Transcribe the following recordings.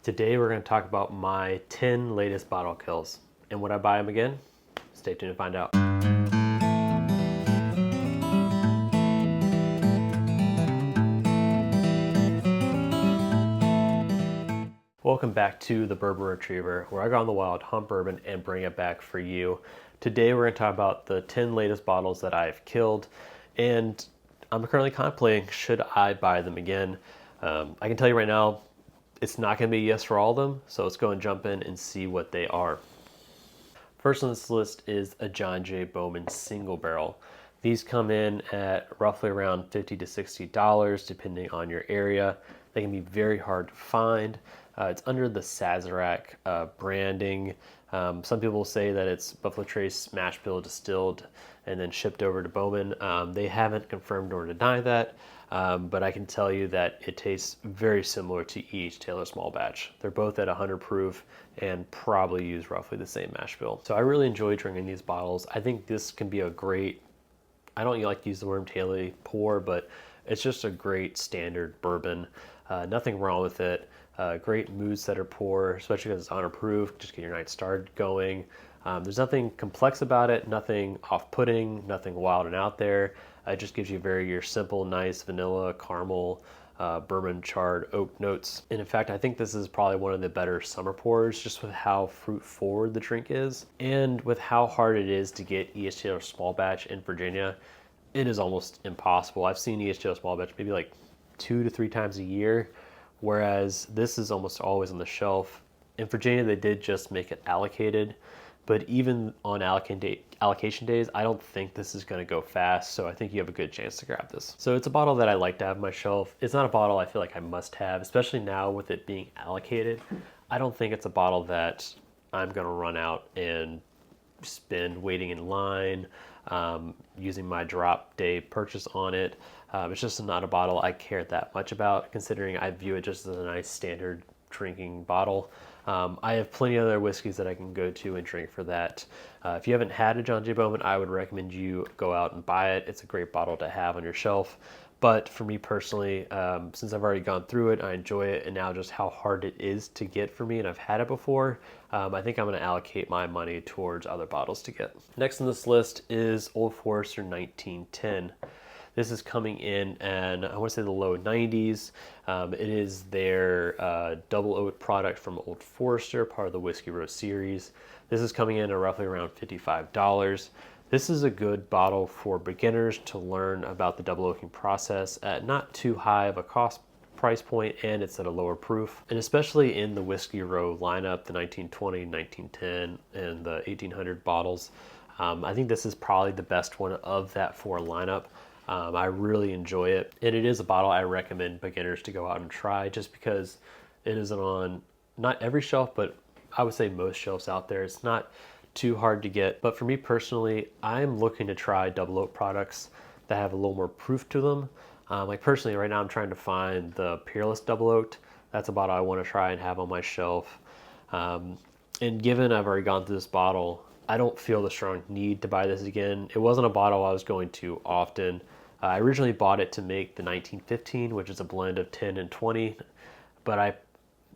Today we're going to talk about my 10 latest bottle kills. And would I buy them again? Stay tuned to find out. Welcome back to the Bourbon Retriever, where I go on the wild, hunt bourbon, and bring it back for you. Today we're going to talk about the 10 latest bottles that I've killed, and I'm currently contemplating, should I buy them again? I can tell you right now, it's not going to be a yes for all of them, so let's go and jump in and see what they are. First on this list is a J Bowman single barrel. These come in at roughly around $50 to $60 depending on your area. They can be very hard to find. It's under the Sazerac branding. Some people say that it's Buffalo Trace mash bill distilled and then shipped over to Bowman. They haven't confirmed or denied that, but I can tell you that it tastes very similar to each Taylor Small Batch. They're both at 100 proof and probably use roughly the same mash bill. So I really enjoy drinking these bottles. I think this can be a great, I don't like to use the word Taylor pour, but it's just a great standard bourbon. Nothing wrong with it. Great mood setter pour, especially because it's 100 proof. Just get your night started going. There's nothing complex about it, nothing off-putting, nothing wild and out there. It just gives you your simple, nice vanilla, caramel, bourbon, charred oak notes. And in fact, I think this is probably one of the better summer pours, just with how fruit forward the drink is, and with how hard it is to get E.S. Taylor Small Batch in Virginia. It is almost impossible. I've seen E.S. Taylor Small Batch maybe like 2 to 3 times a year, whereas this is almost always on the shelf. In Virginia, they did just make it allocated, but even on allocation days, I don't think this is going to go fast, so I think you have a good chance to grab this. So it's a bottle that I like to have on my shelf. It's not a bottle I feel like I must have, especially now with it being allocated. I don't think it's a bottle that I'm going to run out and spend waiting in line, using my drop day purchase on it. It's just not a bottle I care that much about, considering I view it just as a nice standard drinking bottle. I have plenty of other whiskeys that I can go to and drink for that. If you haven't had a J Bowman, I would recommend you go out and buy it. It's a great bottle to have on your shelf. But for me personally, since I've already gone through it, I enjoy it, and now just how hard it is to get for me, and I've had it before, I think I'm going to allocate my money towards other bottles to get. Next on this list is Old Forester 1910. This is coming in, and I want to say the low 90s. It is their double oak product from Old Forester, part of the Whiskey Row series. This is coming in at roughly around $55. This is a good bottle for beginners to learn about the double oaking process at not too high of a cost price point, and it's at a lower proof. And especially in the Whiskey Row lineup, the 1920, 1910, and the 1800 bottles, I think this is probably the best one of that 4 lineup. I really enjoy it, and it is a bottle I recommend beginners to go out and try, just because it isn't on not every shelf, but I would say most shelves out there. It's not too hard to get, but for me personally, I'm looking to try double oak products that have a little more proof to them. Like personally, right now I'm trying to find the Peerless Double Oaked. That's a bottle I want to try and have on my shelf. And given I've already gone through this bottle, I don't feel the strong need to buy this again. It wasn't a bottle I was going to often. I originally bought it to make the 1915, which is a blend of 10 and 20, but I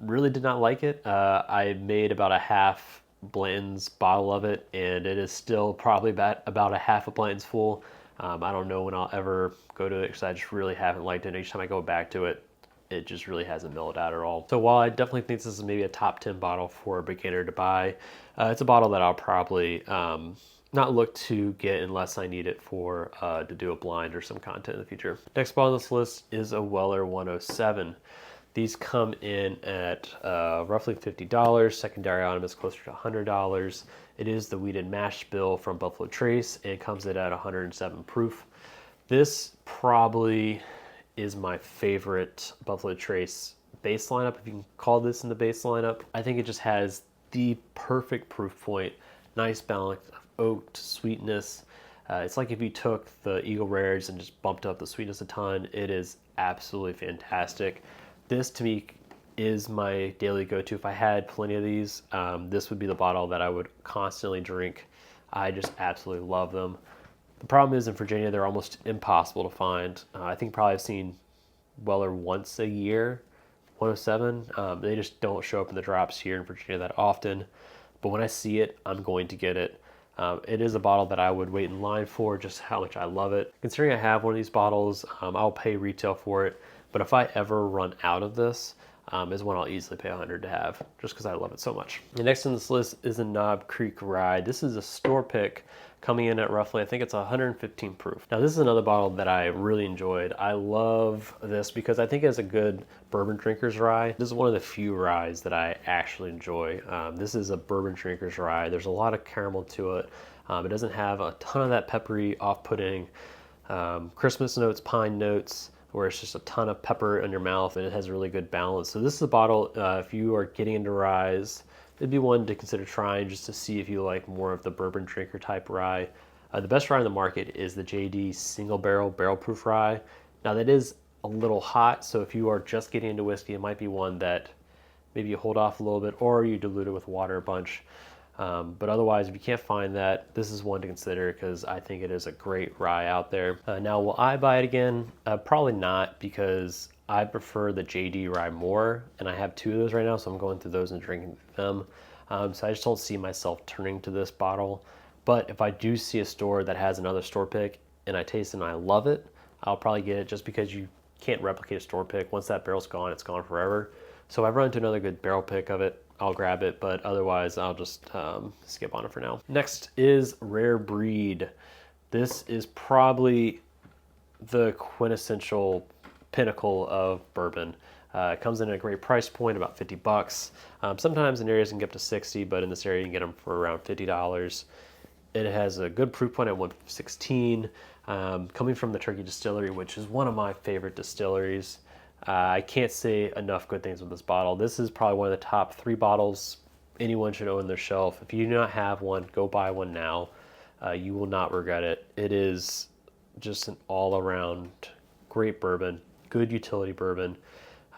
really did not like it. I made about a half Blandon's bottle of it, and it is still probably about a half a Blandon's full. I don't know when I'll ever go to it, because I just really haven't liked it. Each time I go back to it, it just really hasn't mellowed out at all. So while I definitely think this is maybe a top 10 bottle for a beginner to buy, it's a bottle that I'll probably not look to get unless I need it for to do a blind or some content in the future. Next bottle on this list is a Weller 107. These come in at roughly $50. Secondary on them is closer to $100. It is the wheated mash bill from Buffalo Trace, and comes in at 107 proof. This probably is my favorite Buffalo Trace base lineup, if you can call this in the base lineup. I think it just has the perfect proof point, nice balance of oak to sweetness. It's like if you took the Eagle Rares and just bumped up the sweetness a ton. It is absolutely fantastic. This to me is my daily go-to. If I had plenty of these, this would be the bottle that I would constantly drink. I just absolutely love them. The problem is in Virginia, they're almost impossible to find. I think probably I've seen Weller once a year, 107. They just don't show up in the drops here in Virginia that often. But when I see it, I'm going to get it. It is a bottle that I would wait in line for, just how much I love it. Considering I have one of these bottles, I'll pay retail for it. But if I ever run out of this, is one I'll easily pay $100 to have, just because I love it so much. The next on this list is a Knob Creek Rye. This is a store pick, coming in at roughly, I think it's 115 proof. Now this is another bottle that I really enjoyed. I love this because I think it's a good bourbon drinker's rye. This is one of the few ryes that I actually enjoy. This is a bourbon drinker's rye. There's a lot of caramel to it. It doesn't have a ton of that peppery, off-putting Christmas notes, pine notes, where it's just a ton of pepper in your mouth, and it has a really good balance. So this is a bottle, if you are getting into ryes, it'd be one to consider trying just to see if you like more of the bourbon drinker type rye. The best rye on the market is the JD single barrel proof rye. Now that is a little hot, so if you are just getting into whiskey, it might be one that maybe you hold off a little bit or you dilute it with water a bunch. But otherwise, if you can't find that, this is one to consider because I think it is a great rye out there. Now, will I buy it again? Probably not, because I prefer the JD rye more, and I have two of those right now, so I'm going through those and drinking them. So I just don't see myself turning to this bottle. But if I do see a store that has another store pick and I taste it and I love it, I'll probably get it, just because you can't replicate a store pick. Once that barrel's gone, it's gone forever. So if I run into another good barrel pick of it, I'll grab it, but otherwise I'll just skip on it for now. Next is Rare Breed. This is probably the quintessential pinnacle of bourbon. It comes in at a great price point, about 50 bucks. Sometimes in areas it can get up to 60, but in this area you can get them for around $50. It has a good proof point at 116, coming from the Turkey Distillery, which is one of my favorite distilleries. I can't say enough good things with this bottle. This is probably one of the top 3 bottles anyone should own on their shelf. If you do not have one, go buy one now. You will not regret it. It is just an all-around great bourbon, good utility bourbon.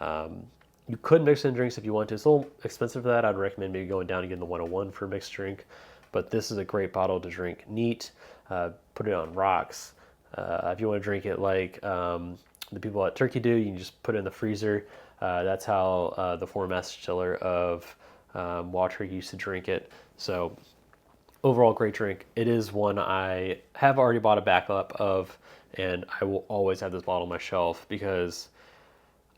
You could mix in drinks if you want to. It's a little expensive for that. I'd recommend maybe going down and getting the 101 for a mixed drink. But this is a great bottle to drink neat. Put it on rocks. If you want to drink it like the people at Turkey do, you can just put it in the freezer. That's how the former master distiller of Wild Turkey used to drink it. So overall, great drink. It is one I have already bought a backup of, and I will always have this bottle on my shelf because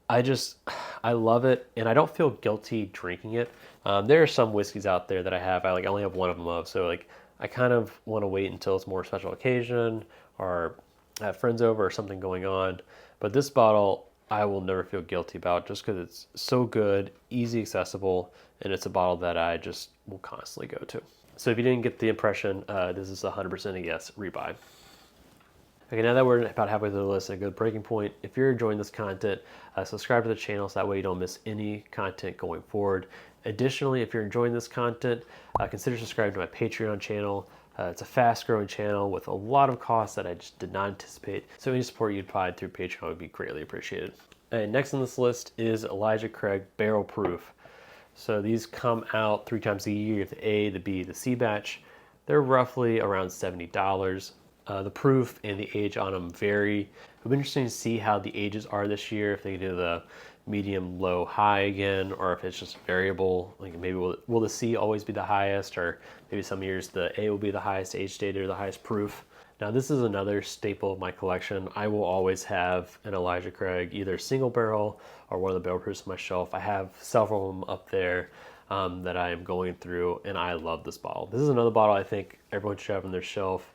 I love it, and I don't feel guilty drinking it. There are some whiskeys out there that I only have one of them of, so I kind of want to wait until it's more special occasion or have friends over or something going on. But this bottle, I will never feel guilty about, just because it's so good, easy accessible, and it's a bottle that I just will constantly go to. So if you didn't get the impression, this is 100% a yes, rebuy. Okay, now that we're about halfway through the list, a good breaking point. If you're enjoying this content, subscribe to the channel so that way you don't miss any content going forward. Additionally, if you're enjoying this content, consider subscribing to my Patreon channel. It's a fast-growing channel with a lot of costs that I just did not anticipate. So any support you'd provide through Patreon would be greatly appreciated. And next on this list is Elijah Craig Barrel Proof. So these come out 3 times a year, the A, the B, the C batch. They're roughly around $70. The proof and the age on them vary. It'll be interesting to see how the ages are this year, if they do the medium, low, high again, or if it's just variable. Like maybe will the C always be the highest, or maybe some years the A will be the highest age stated or the highest proof. Now this is another staple of my collection. I will always have an Elijah Craig, either single barrel or one of the barrel proofs on my shelf. I have several of them up there that I am going through, and I love this bottle. This is another bottle I think everyone should have on their shelf.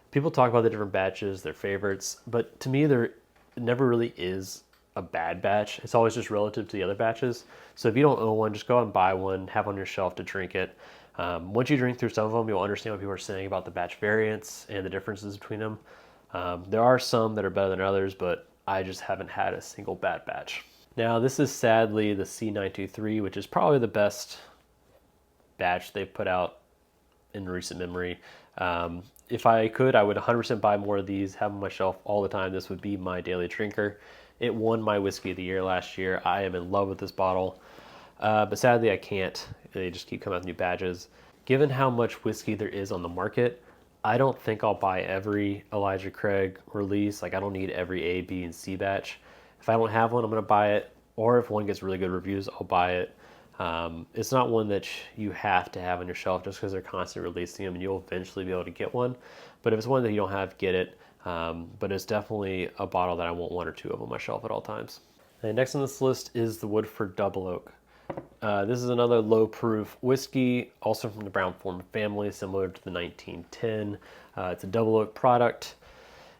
People talk about the different batches, their favorites, but to me there never really is a bad batch. It's always just relative to the other batches. So if you don't own one, just go out and buy one, have on your shelf to drink it. Once you drink through some of them, you'll understand what people are saying about the batch variants and the differences between them. There are some that are better than others, but I just haven't had a single bad batch. Now this is sadly the C923, which is probably the best batch they've put out in recent memory. If I could, I would 100% buy more of these, have them on my shelf all the time. This would be my daily drinker. It won my whiskey of the year last year. I am in love with this bottle, but sadly I can't. They just keep coming out with new batches. Given how much whiskey there is on the market, I don't think I'll buy every Elijah Craig release. I don't need every A, B, and C batch. If I don't have one, I'm going to buy it. or if one gets really good reviews, I'll buy it. It's not one that you have to have on your shelf just because they're constantly releasing them, and you'll eventually be able to get one. But if it's one that you don't have, get it. But it's definitely a bottle that I want one or two of on my shelf at all times. And next on this list is the Woodford Double Oak. This is another low proof whiskey, also from the Brown-Forman family, similar to the 1910. It's a double oak product,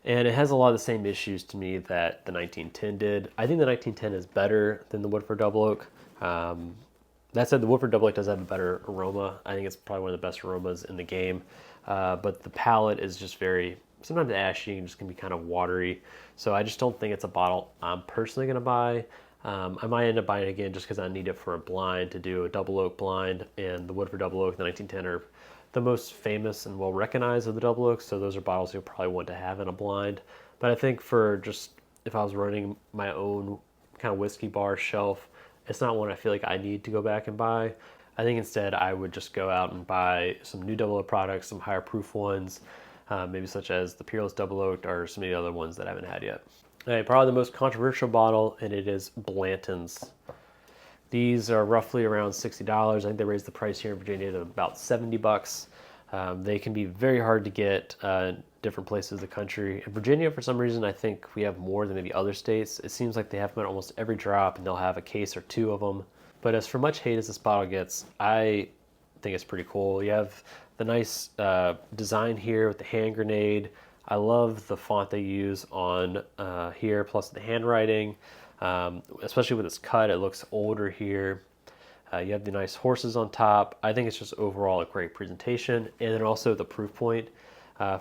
and it has a lot of the same issues to me that the 1910 did. I think the 1910 is better than the Woodford Double Oak. That said, the Woodford Double Oak does have a better aroma. I think it's probably one of the best aromas in the game. But the palate is just very, sometimes ashy and just can be kind of watery. So I just don't think it's a bottle I'm personally going to buy. I might end up buying it again just because I need it for a blind, to do a double oak blind. And the Woodford Double Oak, the 1910, are the most famous and well recognized of the double oaks. So those are bottles you'll probably want to have in a blind. But I think for just, if I was running my own kind of whiskey bar shelf, it's not one I feel like I need to go back and buy. I think instead I would just go out and buy some new double oak products, some higher proof ones, maybe such as the Peerless Double Oak or some of the other ones that I haven't had yet. Okay, probably the most controversial bottle, and it is Blanton's. These are roughly around $60. I think they raised the price here in Virginia to about $70. They can be very hard to get different places of the country. In Virginia, for some reason, I think we have more than maybe other states. It seems like they have them at almost every drop, and they'll have a case or two of them. But as for much hate as this bottle gets, I think it's pretty cool. You have the nice design here with the hand grenade. I love the font they use on here, plus the handwriting. Especially with its cut, it looks older here. You have the nice horses on top. I think it's just overall a great presentation. And then also the proof point.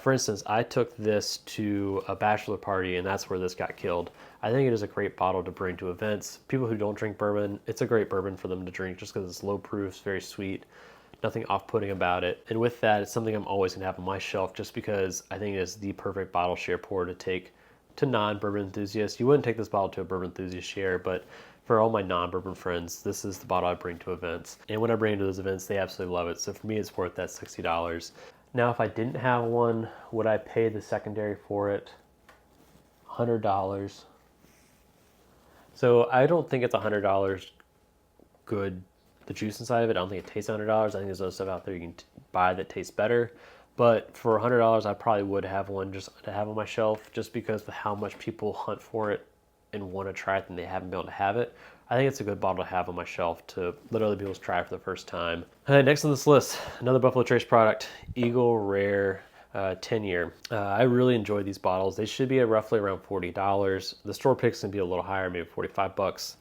For instance, I took this to a bachelor party, and that's where this got killed. I think it is a great bottle to bring to events. People who don't drink bourbon, it's a great bourbon for them to drink just because it's low proof, it's very sweet, nothing off-putting about it. And with that, it's something I'm always going to have on my shelf just because I think it is the perfect bottle share pour to take to non-bourbon enthusiasts. You wouldn't take this bottle to a bourbon enthusiast share, but for all my non-bourbon friends, this is the bottle I bring to events. And when I bring it to those events, they absolutely love it. So for me, it's worth that $60. Now, if I didn't have one, would I pay the secondary for it? $100. So I don't think it's $100 good, the juice inside of it. I don't think it tastes $100. I think there's other stuff out there you can buy that tastes better. But for $100, I probably would have one just to have on my shelf, just because of how much people hunt for it and want to try it and they haven't been able to have it. I think it's a good bottle to have on my shelf to let other people try it for the first time. Next on this list, another Buffalo Trace product, Eagle Rare 10-year. I really enjoy these bottles. They should be at roughly around $40. The store picks can be a little higher, maybe $45.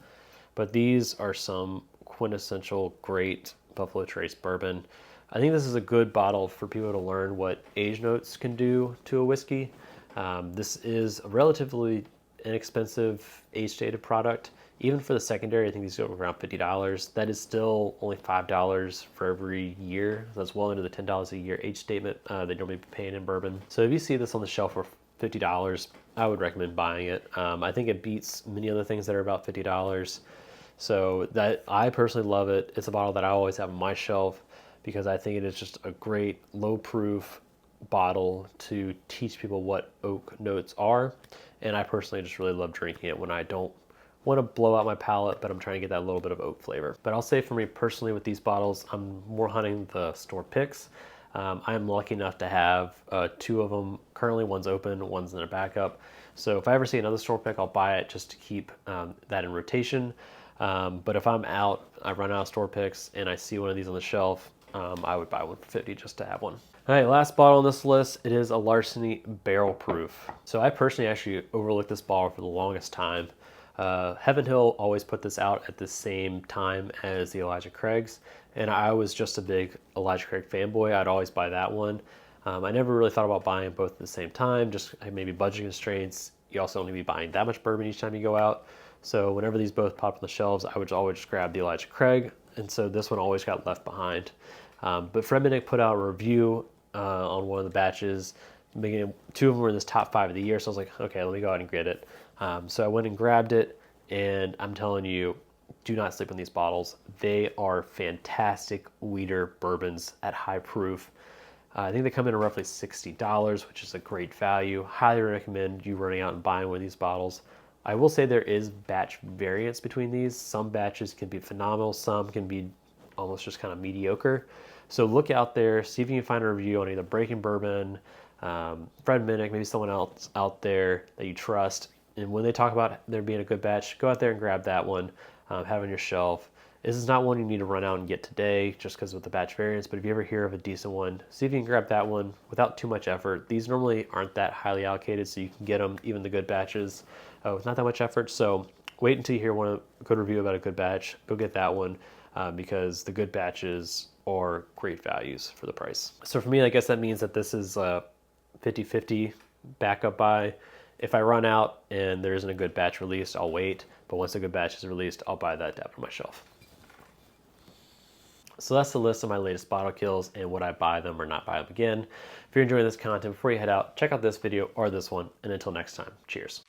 But these are some quintessential great Buffalo Trace bourbon. I think this is a good bottle for people to learn what age notes can do to a whiskey. This is a relatively inexpensive age-stated product. Even for the secondary, I think these go around $50. That is still only $5 for every year. So that's well into the $10 a year age statement they normally be paying in bourbon. So if you see this on the shelf for $50, I would recommend buying it. I think it beats many other things that are about $50. So that, I personally love it. It's a bottle that I always have on my shelf because I think it is just a great low proof bottle to teach people what oak notes are. And I personally just really love drinking it when I don't want to blow out my palate, but I'm trying to get that little bit of oak flavor. But I'll say for me personally with these bottles, I'm more hunting the store picks. I'm lucky enough to have two of them. Currently one's open, one's in a backup. So if I ever see another store pick, I'll buy it just to keep that in rotation. But if I'm out, I run out of store picks and I see one of these on the shelf, I would buy one for $50 just to have one. All right, last bottle on this list, it is a Larsy Barrel Proof. So I personally actually overlooked this bottle for the longest time. Heaven Hill always put this out at the same time as the Elijah Craig's, and I was just a big Elijah Craig fanboy. I'd always buy that one. I never really thought about buying both at the same time, just maybe budget constraints. You also only be buying that much bourbon each time you go out. So whenever these both popped on the shelves, I would always just grab the Elijah Craig, and so this one always got left behind. But Fred Minnick put out a review on one of the batches, making two of them were in this top 5 of the year, so I was like, okay, let me go ahead and get it. So I went and grabbed it, and I'm telling you, do not sleep on these bottles. They are fantastic weeder bourbons at high proof. I think they come in at roughly $60, which is a great value. Highly recommend you running out and buying one of these bottles. I will say there is batch variance between these. Some batches can be phenomenal, some can be almost just kind of mediocre. So look out there, see if you can find a review on either Breaking Bourbon, Fred Minnick, maybe someone else out there that you trust. And when they talk about there being a good batch, go out there and grab that one, have it on your shelf. This is not one you need to run out and get today just because of the batch variance, but if you ever hear of a decent one, see if you can grab that one without too much effort. These normally aren't that highly allocated, so you can get them, even the good batches, with not that much effort. So wait until you hear a good review about a good batch. Go get that one because the good batches are great values for the price. So for me, I guess that means that this is a 50-50 backup buy. If I run out and there isn't a good batch released, I'll wait. But once a good batch is released, I'll buy that to have on my shelf. So that's the list of my latest bottle kills and would I buy them or not buy them again. If you're enjoying this content, before you head out, check out this video or this one. And until next time, cheers.